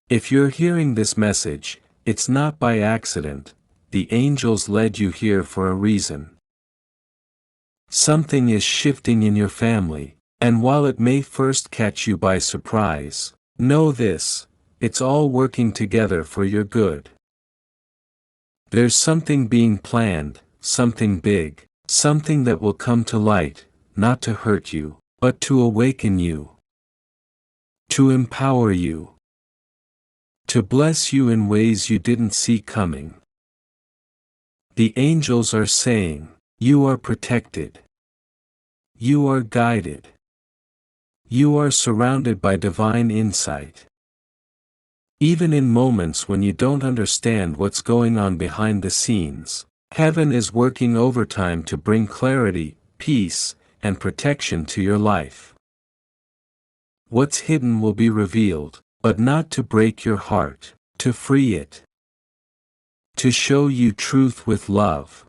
If you're hearing this message, it's not by accident. The angels led you here for a reason. Something is shifting in your family, and while it may first catch you by surprise, know this: it's all working together for your good. There's something being planned, something big, something that will come to light, not to hurt you, but to awaken you, to empower you, to bless you in ways you didn't see coming. The angels are saying, you are protected. You are guided. You are surrounded by divine insight. Even in moments when you don't understand what's going on behind the scenes, heaven is working overtime to bring clarity, peace, and protection to your life. What's hidden will be revealed, but not to break your heart, to free it, to show you truth with love,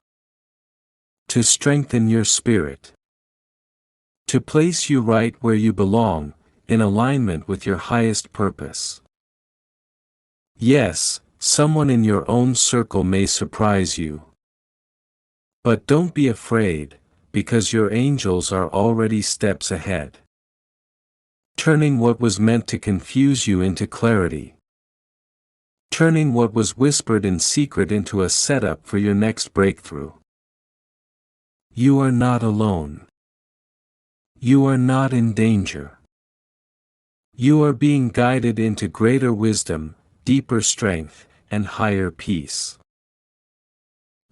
to strengthen your spirit, to place you right where you belong, in alignment with your highest purpose. Yes, someone in your own circle may surprise you. But don't be afraid, because your angels are already steps ahead, turning what was meant to confuse you into clarity, turning what was whispered in secret into a setup for your next breakthrough. You are not alone. You are not in danger. You are being guided into greater wisdom, deeper strength, and higher peace.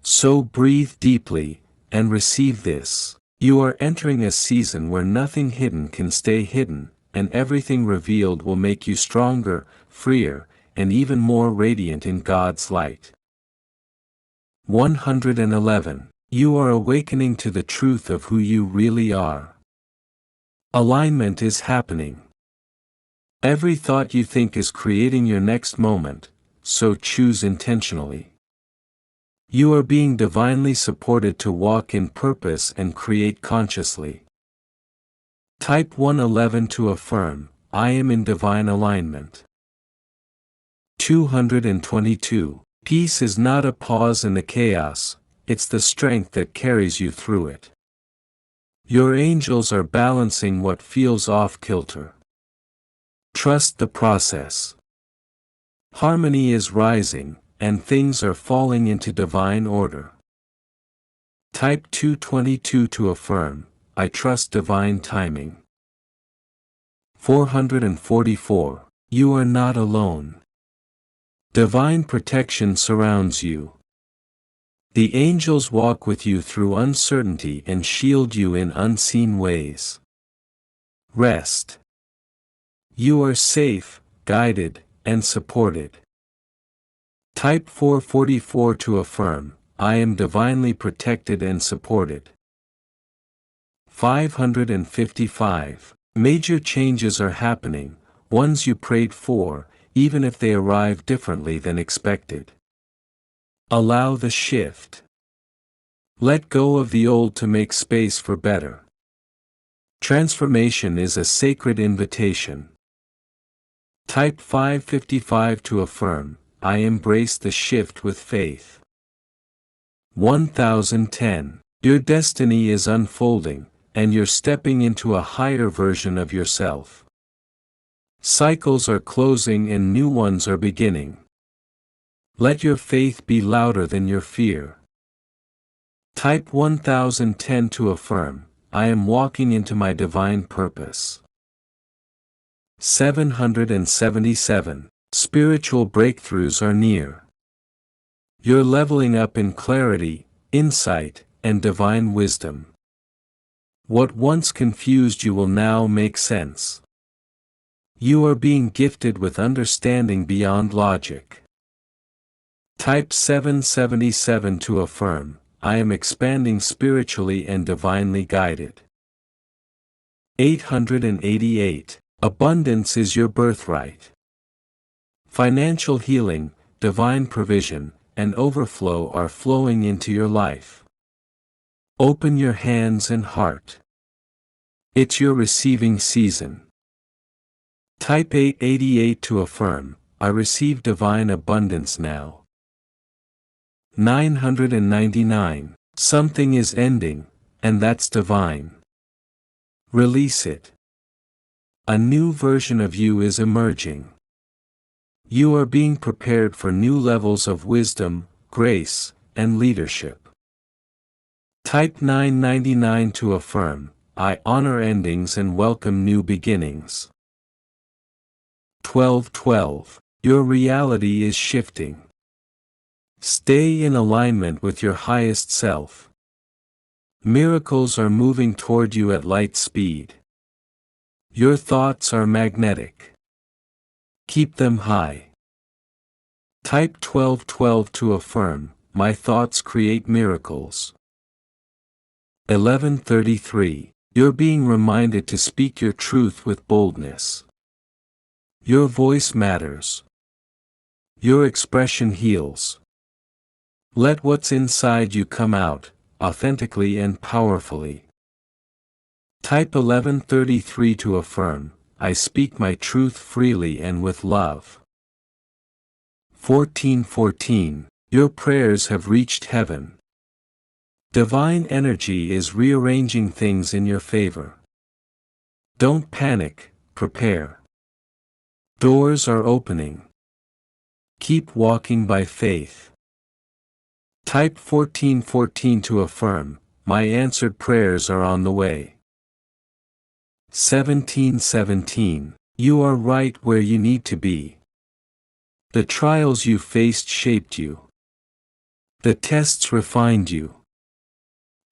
So breathe deeply, and receive this. You are entering a season where nothing hidden can stay hidden, and everything revealed will make you stronger, freer, and even more radiant in God's light. 111. You are awakening to the truth of who you really are. Alignment is happening. Every thought you think is creating your next moment, so choose intentionally. You are being divinely supported to walk in purpose and create consciously. Type 111 to affirm, I am in divine alignment. 222. Peace is not a pause in the chaos, it's the strength that carries you through it. Your angels are balancing what feels off-kilter. Trust the process. Harmony is rising, and things are falling into divine order. Type 222 to affirm, I trust divine timing. 444. You are not alone. Divine protection surrounds you. The angels walk with you through uncertainty and shield you in unseen ways. Rest. You are safe, guided, and supported. Type 444 to affirm, I am divinely protected and supported. 555. Major changes are happening, ones you prayed for, even if they arrive differently than expected. Allow the shift. Let go of the old to make space for better. Transformation is a sacred invitation. Type 555 to affirm, I embrace the shift with faith. 1010. Your destiny is unfolding, and you're stepping into a higher version of yourself. Cycles are closing and new ones are beginning. Let your faith be louder than your fear. Type 1010 to affirm, I am walking into my divine purpose. 777. Spiritual breakthroughs are near. You're leveling up in clarity, insight, and divine wisdom. What once confused you will now make sense. You are being gifted with understanding beyond logic. Type 777 to affirm, I am expanding spiritually and divinely guided. 888. Abundance is your birthright. Financial healing, divine provision, and overflow are flowing into your life. Open your hands and heart. It's your receiving season. Type 888 to affirm, I receive divine abundance now. 999. Something is ending, and that's divine. Release it. A new version of you is emerging. You are being prepared for new levels of wisdom, grace, and leadership. Type 999 to affirm, I honor endings and welcome new beginnings. 1212. Your reality is shifting. Stay in alignment with your highest self. Miracles are moving toward you at light speed. Your thoughts are magnetic. Keep them high. Type 1212 to affirm, my thoughts create miracles. 1133. You're being reminded to speak your truth with boldness. Your voice matters. Your expression heals. Let what's inside you come out, authentically and powerfully. Type 1133 to affirm, I speak my truth freely and with love. 1414. Your prayers have reached heaven. Divine energy is rearranging things in your favor. Don't panic, prepare. Doors are opening. Keep walking by faith. Type 1414 to affirm, my answered prayers are on the way. 1717. You are right where you need to be. The trials you faced shaped you. The tests refined you.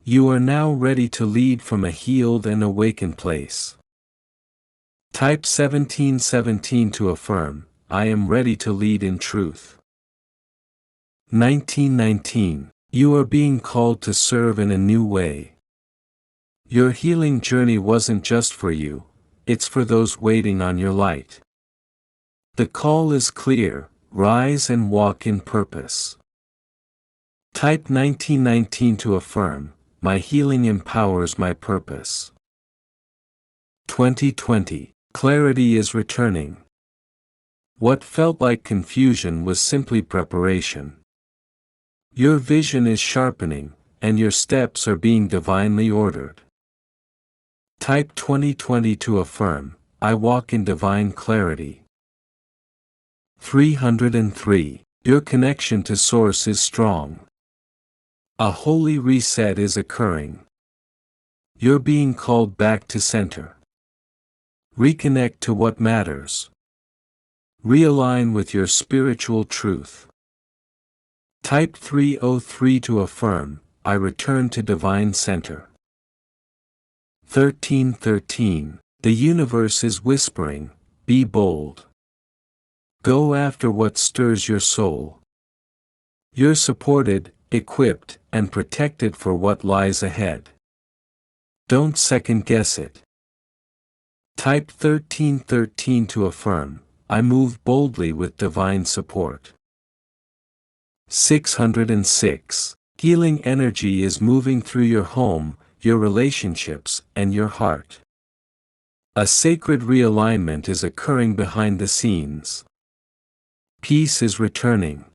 You are now ready to lead from a healed and awakened place. Type 1717 to affirm, I am ready to lead in truth. 1919. You are being called to serve in a new way. Your healing journey wasn't just for you, it's for those waiting on your light. The call is clear, rise and walk in purpose. Type 1919 to affirm, my healing empowers my purpose. 2020. Clarity is returning. What felt like confusion was simply preparation. Your vision is sharpening, and your steps are being divinely ordered. Type 2020 to affirm, I walk in divine clarity. 303. Your connection to Source is strong. A holy reset is occurring. You're being called back to center. Reconnect to what matters. Realign with your spiritual truth. Type 303 to affirm, I return to divine center. 1313. The universe is whispering, be bold. Go after what stirs your soul. You're supported, equipped, and protected for what lies ahead. Don't second guess it. Type 1313 to affirm, I move boldly with divine support. 606. Healing energy is moving through your home, your relationships, and your heart. A sacred realignment is occurring behind the scenes. Peace is returning.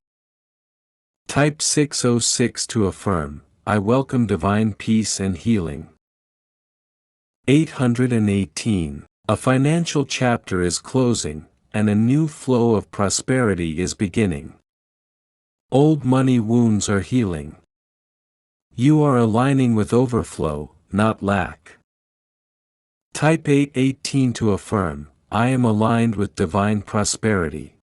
Type 606 to affirm, I welcome divine peace and healing. 818. A financial chapter is closing, and a new flow of prosperity is beginning. Old money wounds are healing. You are aligning with overflow, not lack. Type 818 to affirm, I am aligned with divine prosperity.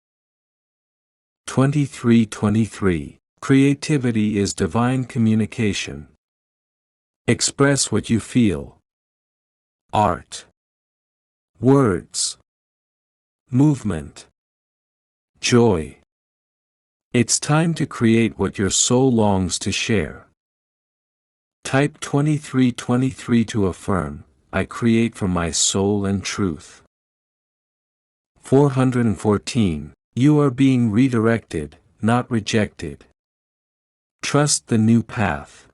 2323. Creativity is divine communication. Express what you feel. Art. Words. Movement. Joy. It's time to create what your soul longs to share. Type 2323 to affirm, I create from my soul and truth. 414. You are being redirected, not rejected. Trust the new path.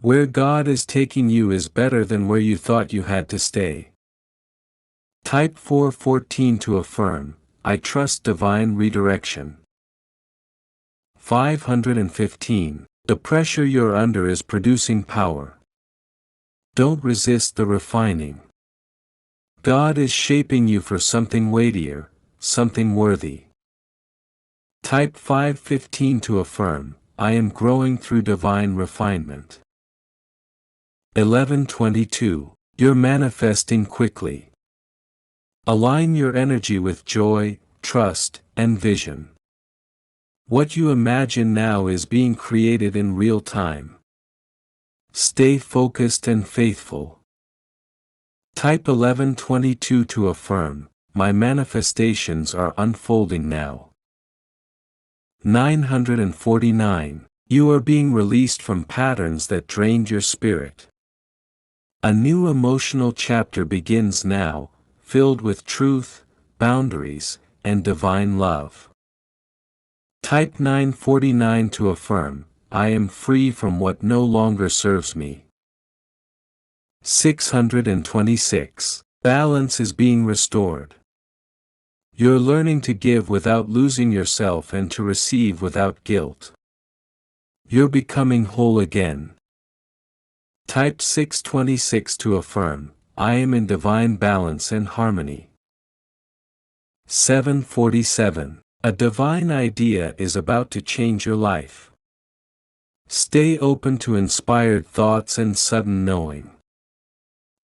Where God is taking you is better than where you thought you had to stay. Type 414 to affirm, I trust divine redirection. 515. The pressure you're under is producing power. Don't resist the refining. God is shaping you for something weightier, something worthy. Type 515 to affirm, I am growing through divine refinement. 1122. You're manifesting quickly. Align your energy with joy, trust, and vision. What you imagine now is being created in real time. Stay focused and faithful. Type 1122 to affirm, my manifestations are unfolding now. 949. You are being released from patterns that drained your spirit. A new emotional chapter begins now, filled with truth, boundaries, and divine love. Type 949 to affirm, I am free from what no longer serves me. 626. Balance is being restored. You're learning to give without losing yourself and to receive without guilt. You're becoming whole again. Type 626 to affirm, I am in divine balance and harmony. 747. A divine idea is about to change your life. Stay open to inspired thoughts and sudden knowing.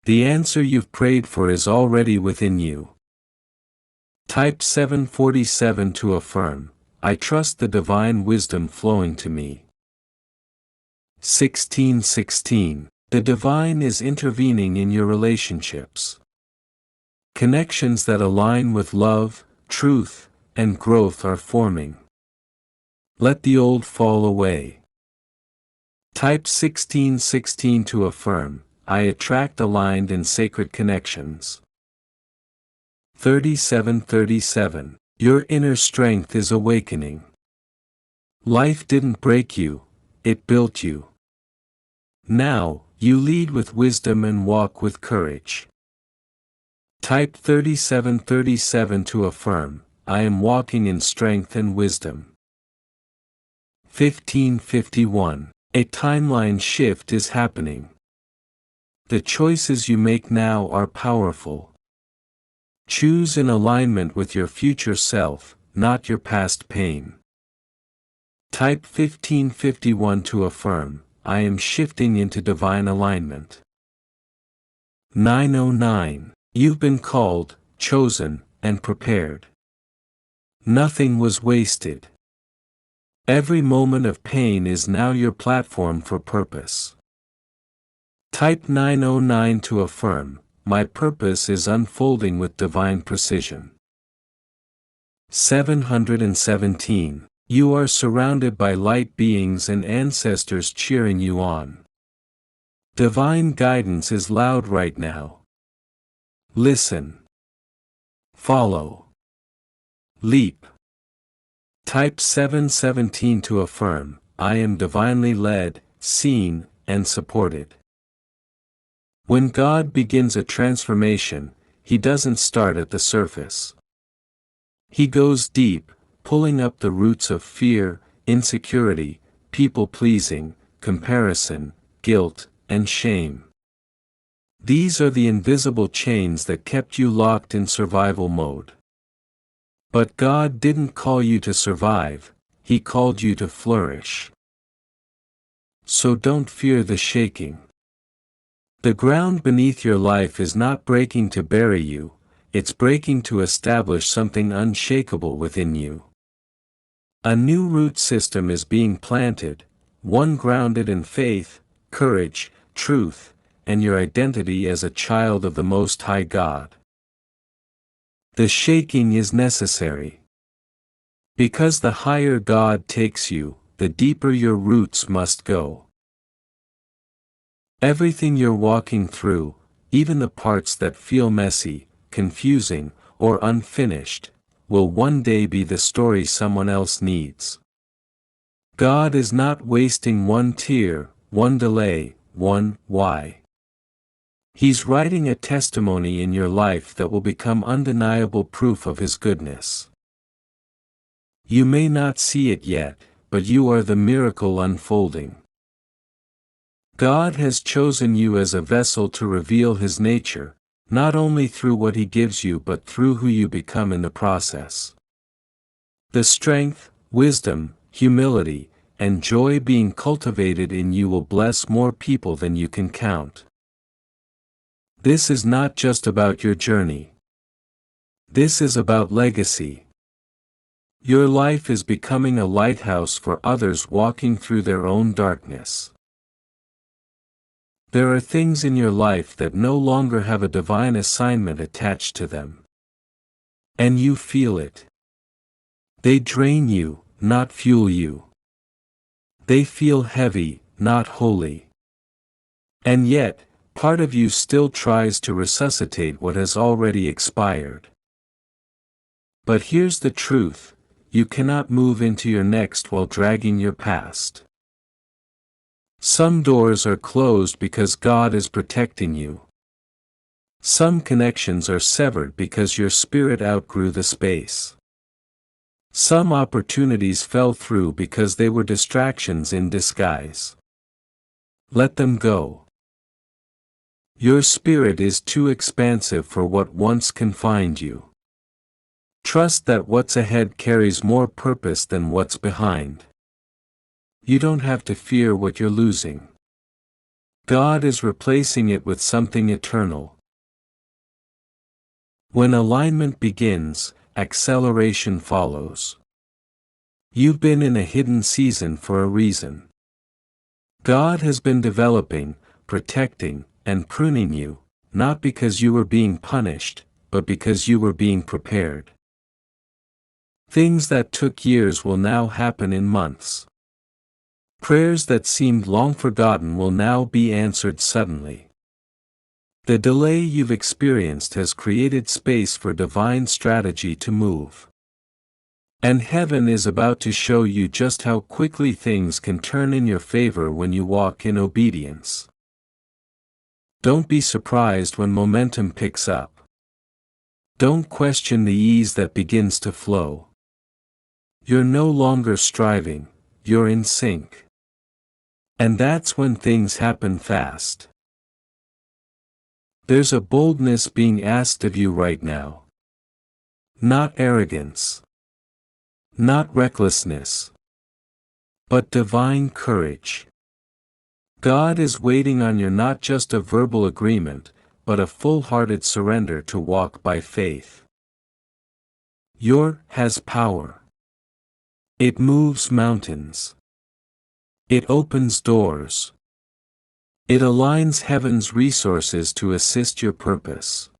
The answer you've prayed for is already within you. Type 747 to affirm, I trust the divine wisdom flowing to me. 1616. The divine is intervening in your relationships. Connections that align with love, truth, and growth are forming. Let the old fall away. Type 1616 to affirm, I attract aligned and sacred connections. 3737. Your inner strength is awakening. Life didn't break you, it built you. Now, you lead with wisdom and walk with courage. Type 3737 to affirm, I am walking in strength and wisdom. 1551. A timeline shift is happening. The choices you make now are powerful. Choose in alignment with your future self, not your past pain. Type 1551 to affirm, I am shifting into divine alignment. 909. You've been called, chosen, and prepared. Nothing was wasted. Every moment of pain is now your platform for purpose. Type 909 to affirm, my purpose is unfolding with divine precision. 717. You are surrounded by light beings and ancestors cheering you on. Divine guidance is loud right now. Listen. Follow. Leap. Type 717 to affirm, I am divinely led, seen, and supported. When God begins a transformation, He doesn't start at the surface. He goes deep, pulling up the roots of fear, insecurity, people-pleasing, comparison, guilt, and shame. These are the invisible chains that kept you locked in survival mode. But God didn't call you to survive, He called you to flourish. So don't fear the shaking. The ground beneath your life is not breaking to bury you, it's breaking to establish something unshakable within you. A new root system is being planted, one grounded in faith, courage, truth, and your identity as a child of the Most High God. The shaking is necessary. Because the higher God takes you, the deeper your roots must go. Everything you're walking through, even the parts that feel messy, confusing, or unfinished, will one day be the story someone else needs. God is not wasting one tear, one delay, one why. He's writing a testimony in your life that will become undeniable proof of His goodness. You may not see it yet, but you are the miracle unfolding. God has chosen you as a vessel to reveal His nature, not only through what He gives you but through who you become in the process. The strength, wisdom, humility, and joy being cultivated in you will bless more people than you can count. This is not just about your journey. This is about legacy. Your life is becoming a lighthouse for others walking through their own darkness. There are things in your life that no longer have a divine assignment attached to them. And you feel it. They drain you, not fuel you. They feel heavy, not holy. And yet, part of you still tries to resuscitate what has already expired. But here's the truth: you cannot move into your next while dragging your past. Some doors are closed because God is protecting you. Some connections are severed because your spirit outgrew the space. Some opportunities fell through because they were distractions in disguise. Let them go. Your spirit is too expansive for what once confined you. Trust that what's ahead carries more purpose than what's behind. You don't have to fear what you're losing. God is replacing it with something eternal. When alignment begins, acceleration follows. You've been in a hidden season for a reason. God has been developing, protecting, and pruning you, not because you were being punished, but because you were being prepared. Things that took years will now happen in months. Prayers that seemed long forgotten will now be answered suddenly. The delay you've experienced has created space for divine strategy to move. And heaven is about to show you just how quickly things can turn in your favor when you walk in obedience. Don't be surprised when momentum picks up. Don't question the ease that begins to flow. You're no longer striving, you're in sync. And that's when things happen fast. There's a boldness being asked of you right now. Not arrogance. Not recklessness. But divine courage. God is waiting on your not just a verbal agreement, but a full-hearted surrender to walk by faith. Your has power. It moves mountains. It opens doors. It aligns heaven's resources to assist your purpose.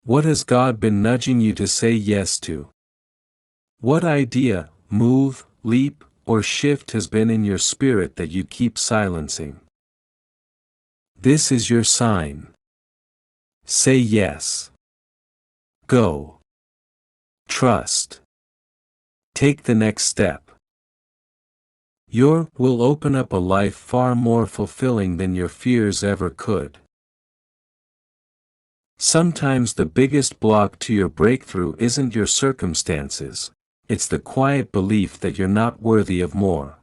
What has God been nudging you to say yes to? What idea, move, leap, or shift has been in your spirit that you keep silencing? This is your sign. Say yes. Go. Trust. Take the next step. Your will open up a life far more fulfilling than your fears ever could. Sometimes the biggest block to your breakthrough isn't your circumstances, it's the quiet belief that you're not worthy of more.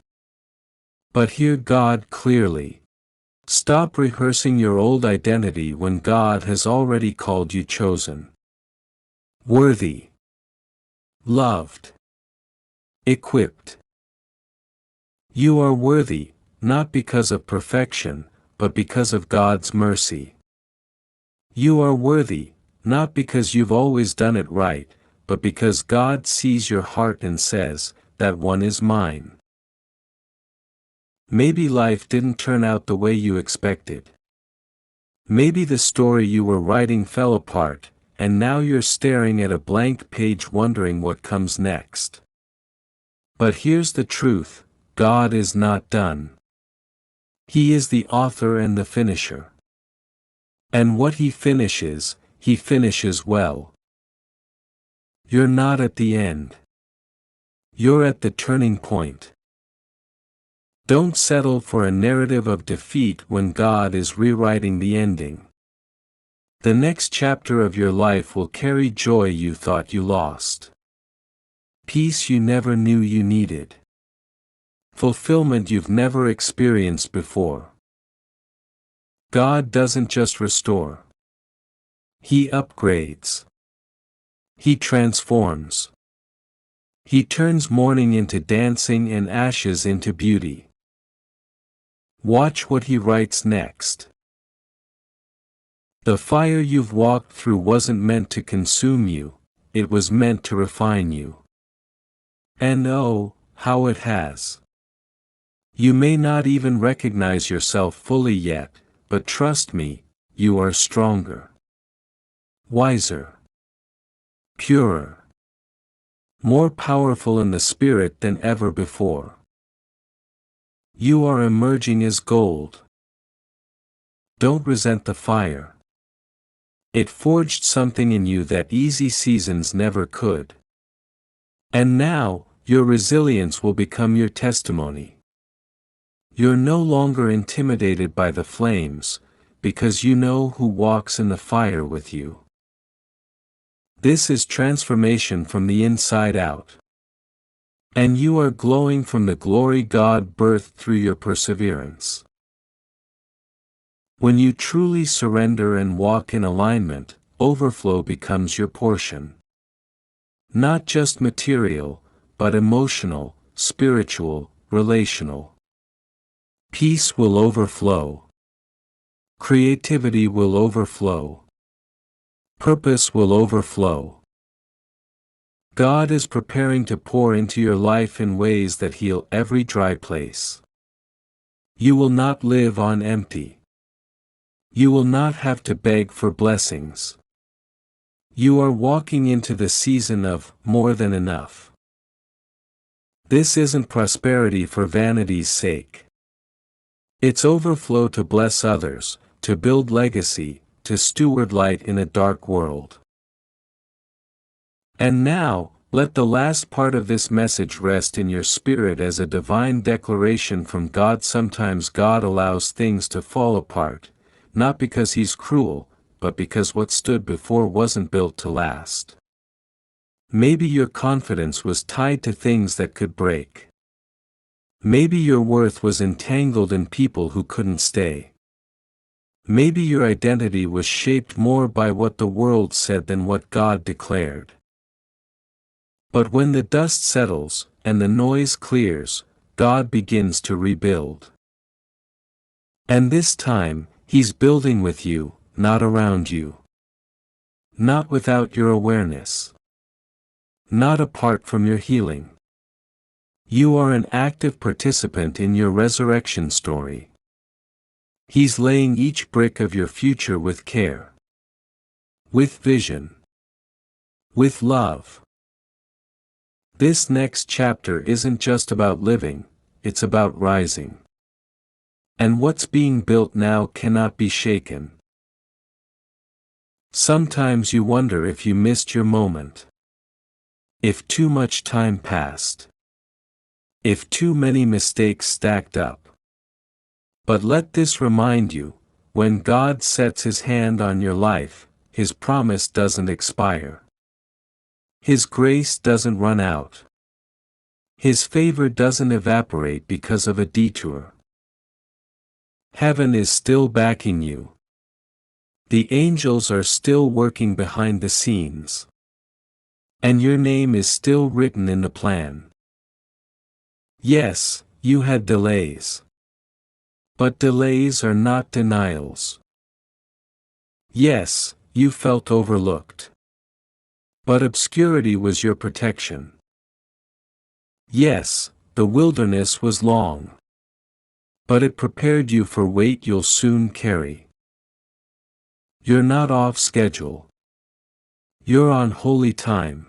But hear God clearly. Stop rehearsing your old identity when God has already called you chosen. Worthy. Loved. Equipped. You are worthy, not because of perfection, but because of God's mercy. You are worthy, not because you've always done it right, but because God sees your heart and says, "That one is mine." Maybe life didn't turn out the way you expected. Maybe the story you were writing fell apart, and now you're staring at a blank page wondering what comes next. But here's the truth: God is not done. He is the author and the finisher. And what He finishes well. You're not at the end. You're at the turning point. Don't settle for a narrative of defeat when God is rewriting the ending. The next chapter of your life will carry joy you thought you lost. Peace you never knew you needed. Fulfillment you've never experienced before. God doesn't just restore. He upgrades. He transforms. He turns mourning into dancing and ashes into beauty. Watch what he writes next. The fire you've walked through wasn't meant to consume you, it was meant to refine you. And oh, how it has. You may not even recognize yourself fully yet, but trust me, you are stronger, wiser, purer, more powerful in the spirit than ever before. You are emerging as gold. Don't resent the fire. It forged something in you that easy seasons never could. And now, your resilience will become your testimony. You're no longer intimidated by the flames, because you know who walks in the fire with you. This is transformation from the inside out. And you are glowing from the glory God birthed through your perseverance. When you truly surrender and walk in alignment, overflow becomes your portion. Not just material, but emotional, spiritual, relational. Peace will overflow. Creativity will overflow. Purpose will overflow. God is preparing to pour into your life in ways that heal every dry place. You will not live on empty. You will not have to beg for blessings. You are walking into the season of more than enough. This isn't prosperity for vanity's sake. It's overflow to bless others, to build legacy, to steward light in a dark world. And now, let the last part of this message rest in your spirit as a divine declaration from God. Sometimes God allows things to fall apart, not because He's cruel, but because what stood before wasn't built to last. Maybe your confidence was tied to things that could break. Maybe your worth was entangled in people who couldn't stay. Maybe your identity was shaped more by what the world said than what God declared. But when the dust settles, and the noise clears, God begins to rebuild. And this time, He's building with you, not around you. Not without your awareness. Not apart from your healing. You are an active participant in your resurrection story. He's laying each brick of your future with care. With vision. With love. This next chapter isn't just about living, it's about rising. And what's being built now cannot be shaken. Sometimes you wonder if you missed your moment. If too much time passed. If too many mistakes stacked up. But let this remind you, when God sets His hand on your life, His promise doesn't expire. His grace doesn't run out. His favor doesn't evaporate because of a detour. Heaven is still backing you. The angels are still working behind the scenes. And your name is still written in the plan. Yes, you had delays. But delays are not denials. Yes, you felt overlooked. But obscurity was your protection. Yes, the wilderness was long. But it prepared you for weight you'll soon carry. You're not off schedule. You're on holy time.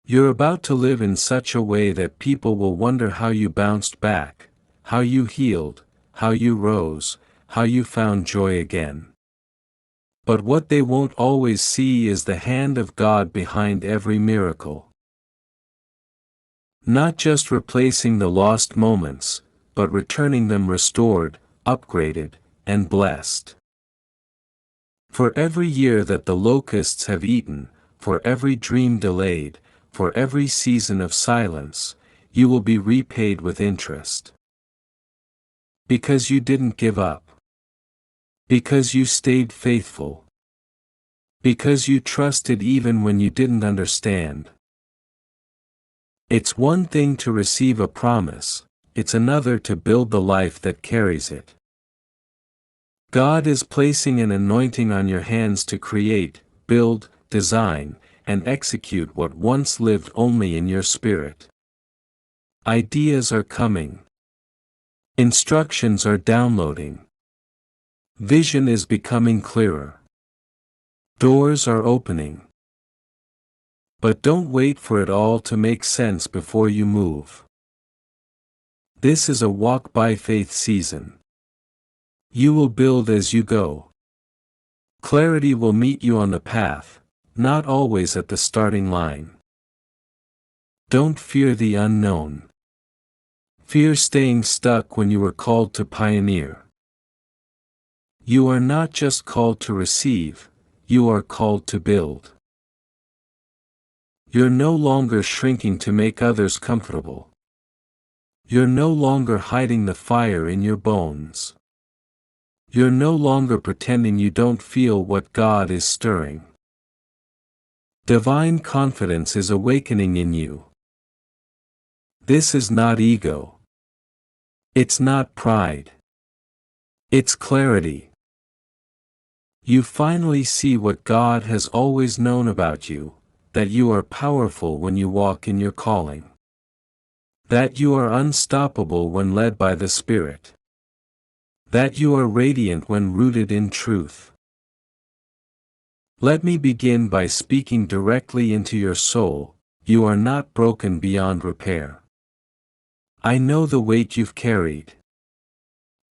You're about to live in such a way that people will wonder how you bounced back, how you healed, how you rose, how you found joy again. But what they won't always see is the hand of God behind every miracle. Not just replacing the lost moments, but returning them restored, upgraded, and blessed. For every year that the locusts have eaten, for every dream delayed, for every season of silence, you will be repaid with interest. Because you didn't give up. Because you stayed faithful. Because you trusted even when you didn't understand. It's one thing to receive a promise, it's another to build the life that carries it. God is placing an anointing on your hands to create, build, design, and execute what once lived only in your spirit. Ideas are coming. Instructions are downloading. Vision is becoming clearer. Doors are opening. But don't wait for it all to make sense before you move. This is a walk-by-faith season. You will build as you go. Clarity will meet you on the path, not always at the starting line. Don't fear the unknown. Fear staying stuck when you were called to pioneer. You are not just called to receive, you are called to build. You're no longer shrinking to make others comfortable. You're no longer hiding the fire in your bones. You're no longer pretending you don't feel what God is stirring. Divine confidence is awakening in you. This is not ego. It's not pride. It's clarity. You finally see what God has always known about you, that you are powerful when you walk in your calling. That you are unstoppable when led by the Spirit. That you are radiant when rooted in truth. Let me begin by speaking directly into your soul. You are not broken beyond repair. I know the weight you've carried.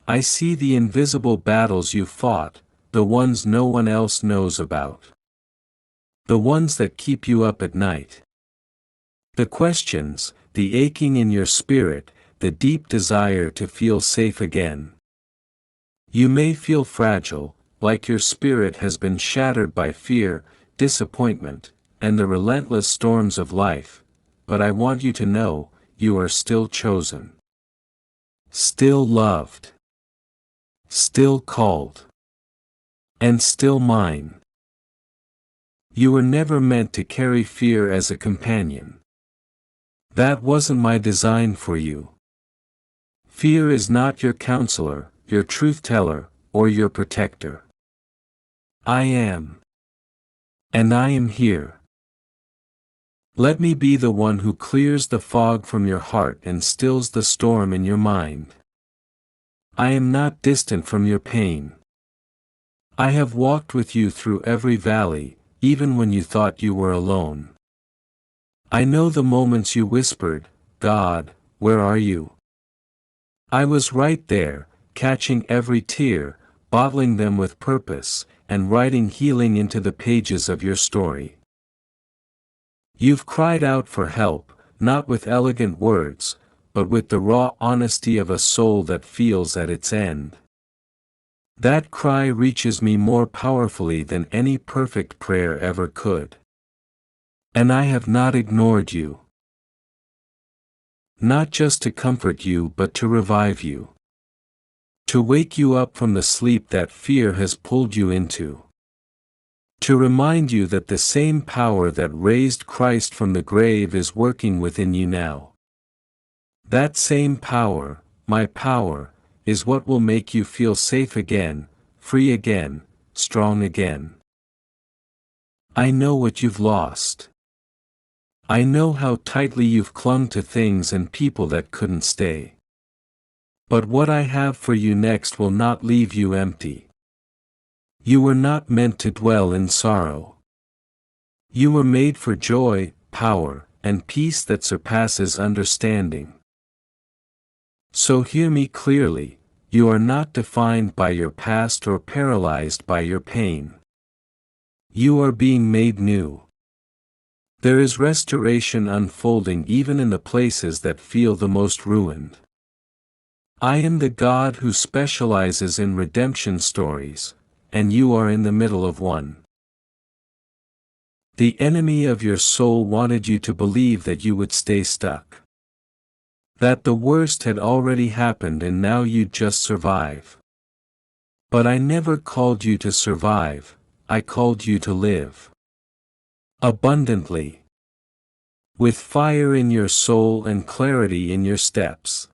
I see the invisible battles you've fought, the ones no one else knows about. The ones that keep you up at night. The questions, the aching in your spirit, the deep desire to feel safe again. You may feel fragile, like your spirit has been shattered by fear, disappointment, and the relentless storms of life, but I want you to know, you are still chosen. Still loved. Still called. And still mine. You were never meant to carry fear as a companion. That wasn't my design for you. Fear is not your counselor, your truth teller, or your protector. I am. And I am here. Let me be the one who clears the fog from your heart and stills the storm in your mind. I am not distant from your pain. I have walked with you through every valley, even when you thought you were alone. I know the moments you whispered, God, where are you? I was right there, catching every tear, bottling them with purpose, and writing healing into the pages of your story. You've cried out for help, not with elegant words, but with the raw honesty of a soul that feels at its end. That cry reaches me more powerfully than any perfect prayer ever could. And I have not ignored you. Not just to comfort you but to revive you. To wake you up from the sleep that fear has pulled you into. To remind you that the same power that raised Christ from the grave is working within you now. That same power, my power, is what will make you feel safe again, free again, strong again. I know what you've lost. I know how tightly you've clung to things and people that couldn't stay. But what I have for you next will not leave you empty. You were not meant to dwell in sorrow. You were made for joy, power, and peace that surpasses understanding. So hear me clearly, you are not defined by your past or paralyzed by your pain. You are being made new. There is restoration unfolding even in the places that feel the most ruined. I am the God who specializes in redemption stories, and you are in the middle of one. The enemy of your soul wanted you to believe that you would stay stuck. That the worst had already happened and now you'd just survive. But I never called you to survive, I called you to live. Abundantly. With fire in your soul and clarity in your steps.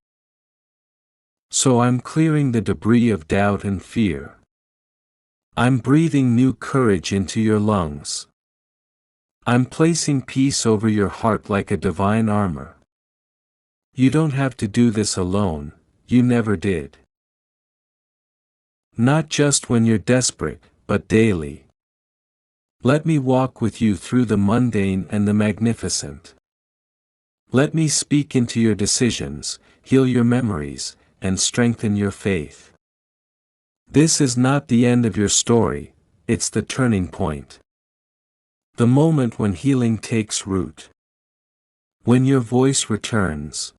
So I'm clearing the debris of doubt and fear. I'm breathing new courage into your lungs. I'm placing peace over your heart like a divine armor. You don't have to do this alone, you never did. Not just when you're desperate, but daily. Let me walk with you through the mundane and the magnificent. Let me speak into your decisions, heal your memories, and strengthen your faith. This is not the end of your story, it's the turning point. The moment when healing takes root. When your voice returns.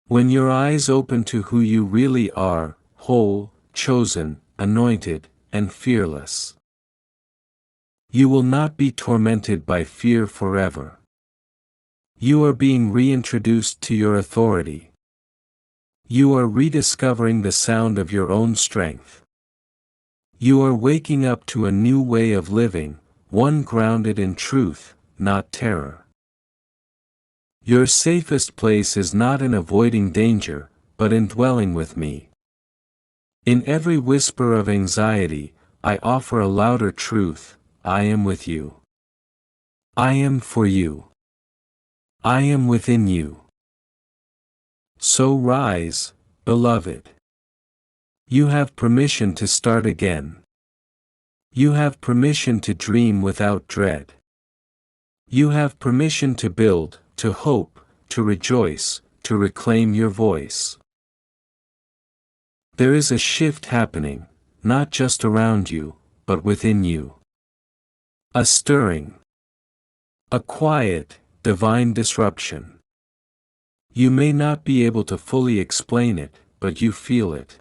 When your eyes open to who you really are, whole, chosen, anointed, and fearless. You will not be tormented by fear forever. You are being reintroduced to your authority. You are rediscovering the sound of your own strength. You are waking up to a new way of living, one grounded in truth, not terror. Your safest place is not in avoiding danger, but in dwelling with me. In every whisper of anxiety, I offer a louder truth, I am with you. I am for you. I am within you. So rise, beloved. You have permission to start again. You have permission to dream without dread. You have permission to build, to hope, to rejoice, to reclaim your voice. There is a shift happening, not just around you, but within you. A stirring. A quiet, divine disruption. You may not be able to fully explain it, but you feel it.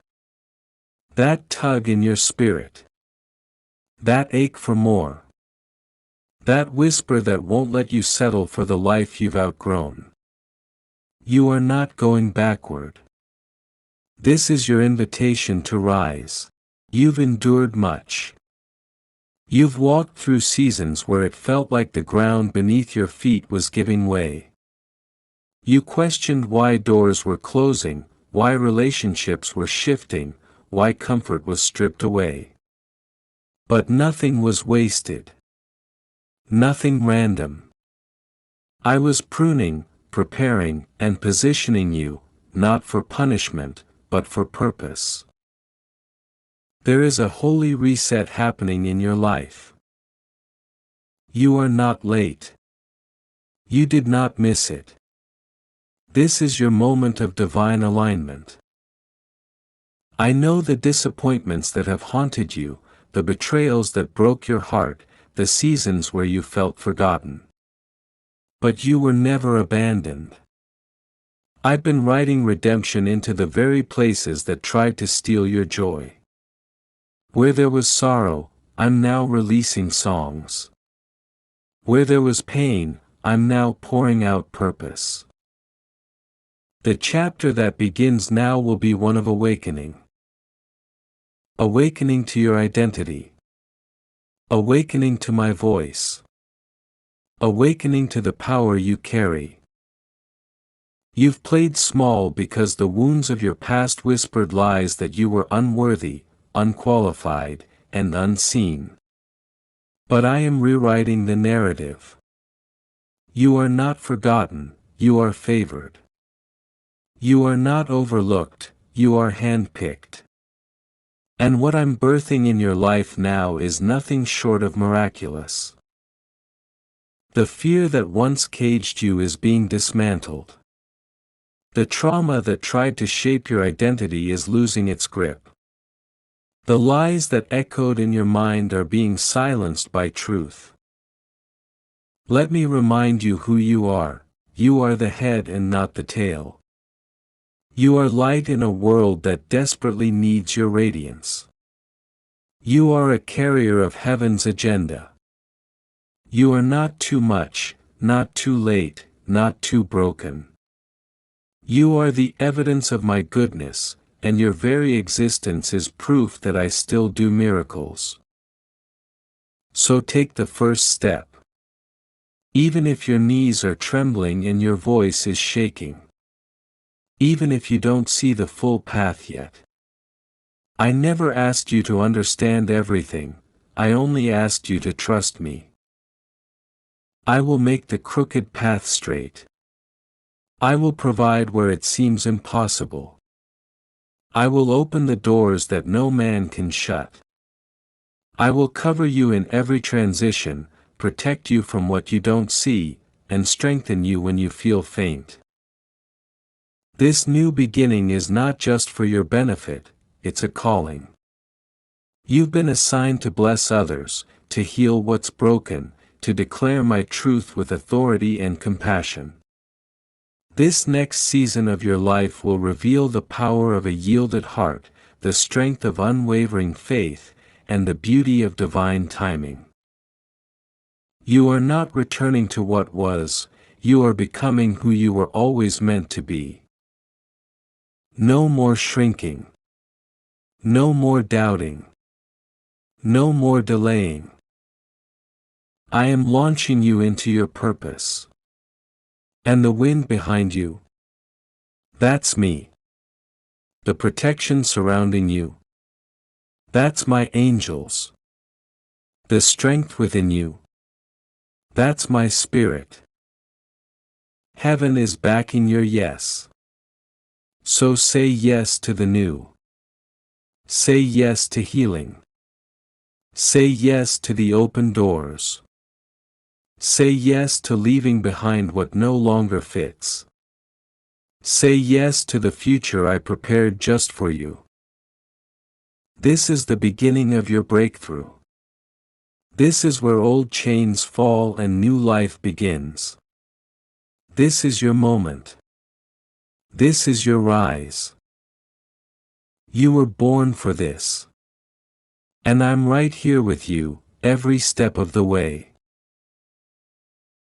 That tug in your spirit. That ache for more. That whisper that won't let you settle for the life you've outgrown. You are not going backward. This is your invitation to rise. You've endured much. You've walked through seasons where it felt like the ground beneath your feet was giving way. You questioned why doors were closing, why relationships were shifting, why comfort was stripped away. But nothing was wasted. Nothing random. I was pruning, preparing, and positioning you, not for punishment, but for purpose. There is a holy reset happening in your life. You are not late. You did not miss it. This is your moment of divine alignment. I know the disappointments that have haunted you, the betrayals that broke your heart, the seasons where you felt forgotten. But you were never abandoned. I've been writing redemption into the very places that tried to steal your joy. Where there was sorrow, I'm now releasing songs. Where there was pain, I'm now pouring out purpose. The chapter that begins now will be one of awakening. Awakening to your identity. Awakening to my voice. Awakening to the power you carry. You've played small because the wounds of your past whispered lies that you were unworthy, unqualified, and unseen. But I am rewriting the narrative. You are not forgotten, you are favored. You are not overlooked, you are handpicked. And what I'm birthing in your life now is nothing short of miraculous. The fear that once caged you is being dismantled. The trauma that tried to shape your identity is losing its grip. The lies that echoed in your mind are being silenced by truth. Let me remind you who you are the head and not the tail. You are light in a world that desperately needs your radiance. You are a carrier of heaven's agenda. You are not too much, not too late, not too broken. You are the evidence of my goodness, and your very existence is proof that I still do miracles. So take the first step. Even if your knees are trembling and your voice is shaking. Even if you don't see the full path yet. I never asked you to understand everything, I only asked you to trust me. I will make the crooked path straight. I will provide where it seems impossible. I will open the doors that no man can shut. I will cover you in every transition, protect you from what you don't see, and strengthen you when you feel faint. This new beginning is not just for your benefit, it's a calling. You've been assigned to bless others, to heal what's broken, to declare my truth with authority and compassion. This next season of your life will reveal the power of a yielded heart, the strength of unwavering faith, and the beauty of divine timing. You are not returning to what was, you are becoming who you were always meant to be. No more shrinking. No more doubting. No more delaying. I am launching you into your purpose. And the wind behind you? That's me. The protection surrounding you? That's my angels. The strength within you? That's my spirit. Heaven is backing your yes. So say yes to the new. Say yes to healing. Say yes to the open doors. Say yes to leaving behind what no longer fits. Say yes to the future I prepared just for you. This is the beginning of your breakthrough. This is where old chains fall and new life begins. This is your moment. This is your rise. You were born for this. And I'm right here with you, every step of the way.